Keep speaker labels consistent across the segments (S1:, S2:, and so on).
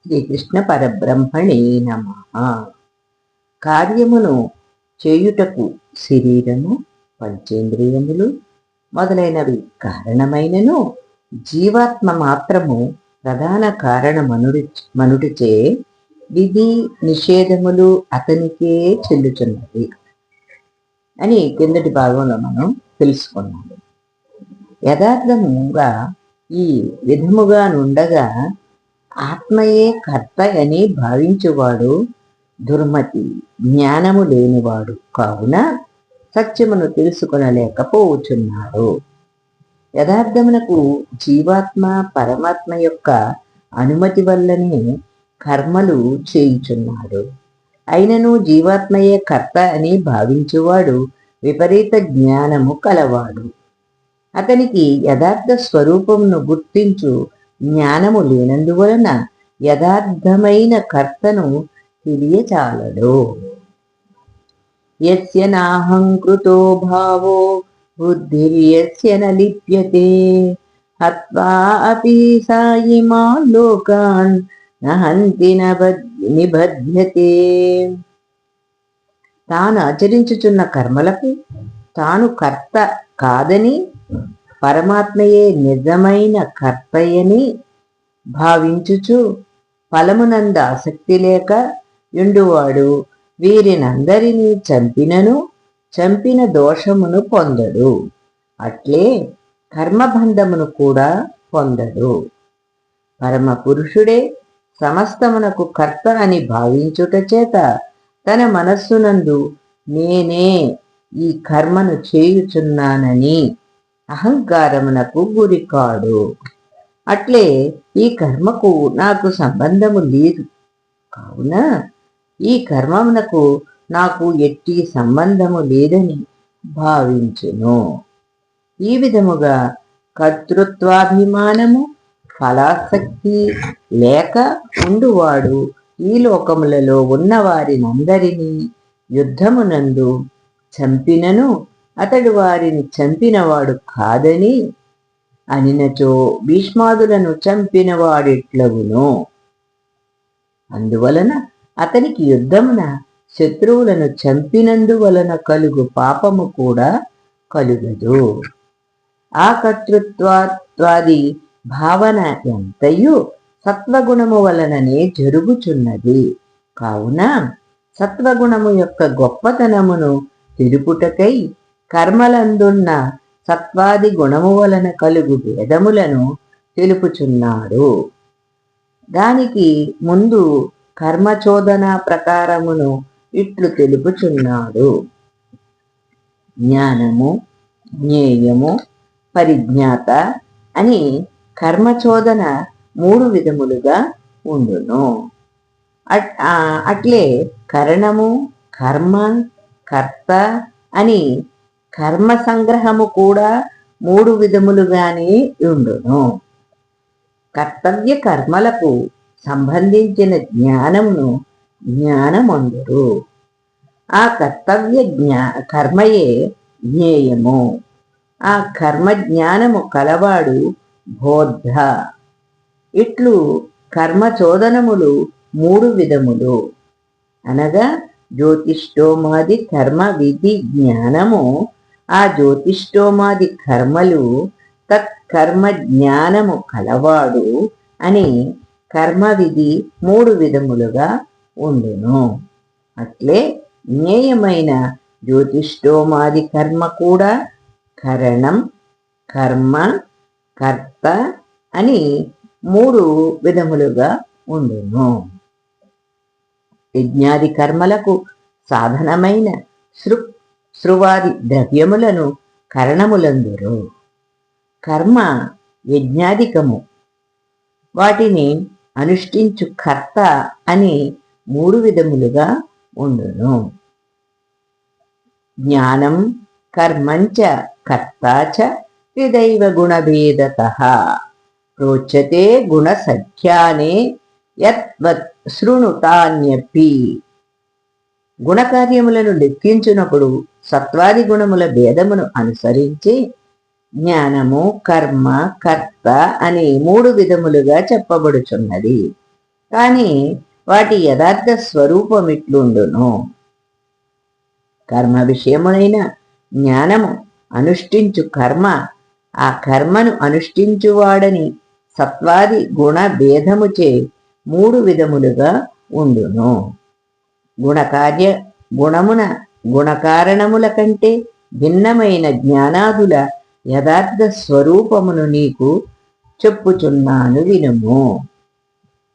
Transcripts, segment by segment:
S1: శ్రీకృష్ణ పరబ్రహ్మణే నమః. కార్యమును చేయుటకు శరీరము, పంచేంద్రియములు మొదలైనవి కారణమైనను జీవాత్మ మాత్రము ప్రధాన కారణమనుడిచే విధి నిషేధములు అతనికే చెల్లుచున్నది అని కిందటి భాగంలో మనం తెలుసుకున్నాము. యథార్థముగా ఈ విధముగా నుండగా ఆత్మయే కర్త అని భావించువాడు దుర్మతి, జ్ఞానము లేనివాడు కావున సత్యమును తెలుసుకొనలేకపోవచ్చున్నాడు. యథార్థమునకు జీవాత్మ పరమాత్మ యొక్క అనుమతి వల్లనే కర్మలు చేయుచున్నాడు. అయినను జీవాత్మయే కర్త అని భావించువాడు విపరీత జ్ఞానము కలవాడు. అతనికి యథార్థ స్వరూపమును గుర్తించు జ్ఞానము లేనందువలన యథార్థమైన కర్తను తెలియచాలడు. యస్య నాహంకృతో భావో బుద్ధిర్యస్య న లిప్యతే హత్వా అపి సాయిమాన్ లోకాన్ నహంతి నిబధ్యతే. తాను ఆచరించుచున్న కర్మలకు తాను కర్త కాదని, పరమాత్మయే నిజమైన కర్తయని భావించుచు ఫలమునంద ఆసక్తి లేక యుండువాడు వీరినందరినీ చంపినను చంపిన దోషమును పొందడు. అట్లే కర్మబంధమును కూడా పొందడు. పరమ పురుషుడే సమస్తమునకు కర్త అని భావించుట చేత తన మనస్సునందు నేనే ఈ కర్మను చేయుచున్నానని అహంకారమునకు గురికాడు. అట్లే ఈ కర్మకు నాకు సంబంధము లేదు కావున ఈ కర్మమునకు నాకు ఎట్టి సంబంధము లేదని భావించును. ఈ విధముగా కర్తృత్వాభిమానము, ఫలాసక్తి లేక ఉండువాడు ఈ లోకములలో ఉన్న వారినందరినీ యుద్ధమునందు చంపినను అతడు వారిని చంపినవాడు కాదని అనినచో భీష్మాదులను చంపినవాడిట్లగును. అందువలన అతనికి యుద్ధమున శత్రువులను చంపినందువలన కలుగు పాపము కూడా కలుగదు. ఆ కర్తృత్వాది భావన ఎంతయు సత్వగుణము వలననే జరుగుచున్నది. కావున సత్వగుణము యొక్క గొప్పతనమును తెలుపుటకై కర్మలందున్న సత్వాది గుణము వలన కలుగు భేదములను తెలుపుచున్నాడు. దానికి ముందు కర్మచోదన ప్రకారమును ఇట్లు తెలుపుచున్నాడు. జ్ఞానము, జ్ఞేయము, పరిజ్ఞాత అని కర్మచోదన 3 విధములుగా ఉండును. అట్లే కరణము, కర్మ, కర్త అని కర్మ సంగ్రహము కూడా 3 విధములుగానే ఉండును. కర్తవ్య కర్మలకు సంబంధించిన జ్ఞానమును జ్ఞానమందురు. ఆ కర్తవ్య కర్మయే జ్ఞేయము. ఆ కర్మ జ్ఞానము కలవాడు బోద్ధ. ఇట్లు కర్మచోదనములు 3 విధములు అనగా జ్యోతిష్టోమాది కర్మ విధి జ్ఞానము. ఆ జ్యోతిష్టోమాది కర్మలు తత్కర్మ జ్ఞానము కలవాడు అని కర్మ విధి 3 విధములుగా ఉండును. అట్లే జ్ఞేయమైన జ్యోతిష్టోమాది కర్మ కూడా కరణం, కర్మ, కర్త అని 3 విధములుగా ఉండును. యజ్ఞాది కర్మలకు సాధనమైన శృవాది ద్రవ్యములను కరణములందురు. కర్మ యజ్ఞాధికము. వాటిని అనుష్ఠించు కర్త అని 3 విధములుగా ఉండును. జ్ఞానం కర్మంచ కర్తాచ విదైవ గుణభేదతః ప్రోచ్యతే గుణసఖ్యానే యత్వత్ శృణుతాన్యపి. గుణకార్యములను లెక్కించునప్పుడు సత్వాది గుణముల భేదమును అనుసరించి జ్ఞానము, కర్మ, కర్త అని 3 విధములుగా చెప్పబడుచున్నది. కాని వాటి యథార్థ స్వరూపమిట్లుండును. కర్మ విషయమునైన జ్ఞానము అనుష్ఠించు కర్మ ఆ కర్మను అనుష్ఠించువాడని సత్వాది గుణ భేదముచే 3 విధములుగా ఉండును. గుణకార్య గుణమున గుణకారణముల కంటే భిన్నమైన జ్ఞానాదుల యథార్థ స్వరూపమును నీకు చెప్పుచున్నాను వినుము.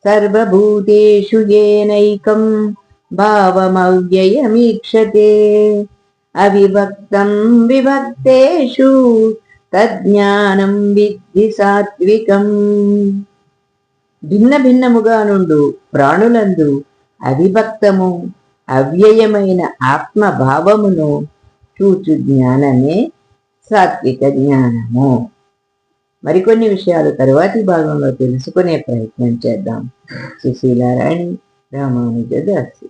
S1: సర్వభూతేషు ఏనైకం భావమవ్యయమీక్షతే అవిభక్తం విభక్తేషు తజ్ఞానం విద్ధి సాత్వికం. భిన్న భిన్నముగా నుండు ప్రాణులందు అవిభక్తము అవ్యయమైన ఆత్మభావమును చూచు జ్ఞానమే సాత్విక జ్ఞానము. మరికొన్ని విషయాలు తరువాతి భాగంలో తెలుసుకునే ప్రయత్నం చేద్దాం. సుశీలారాణి, రామానుజదాసి.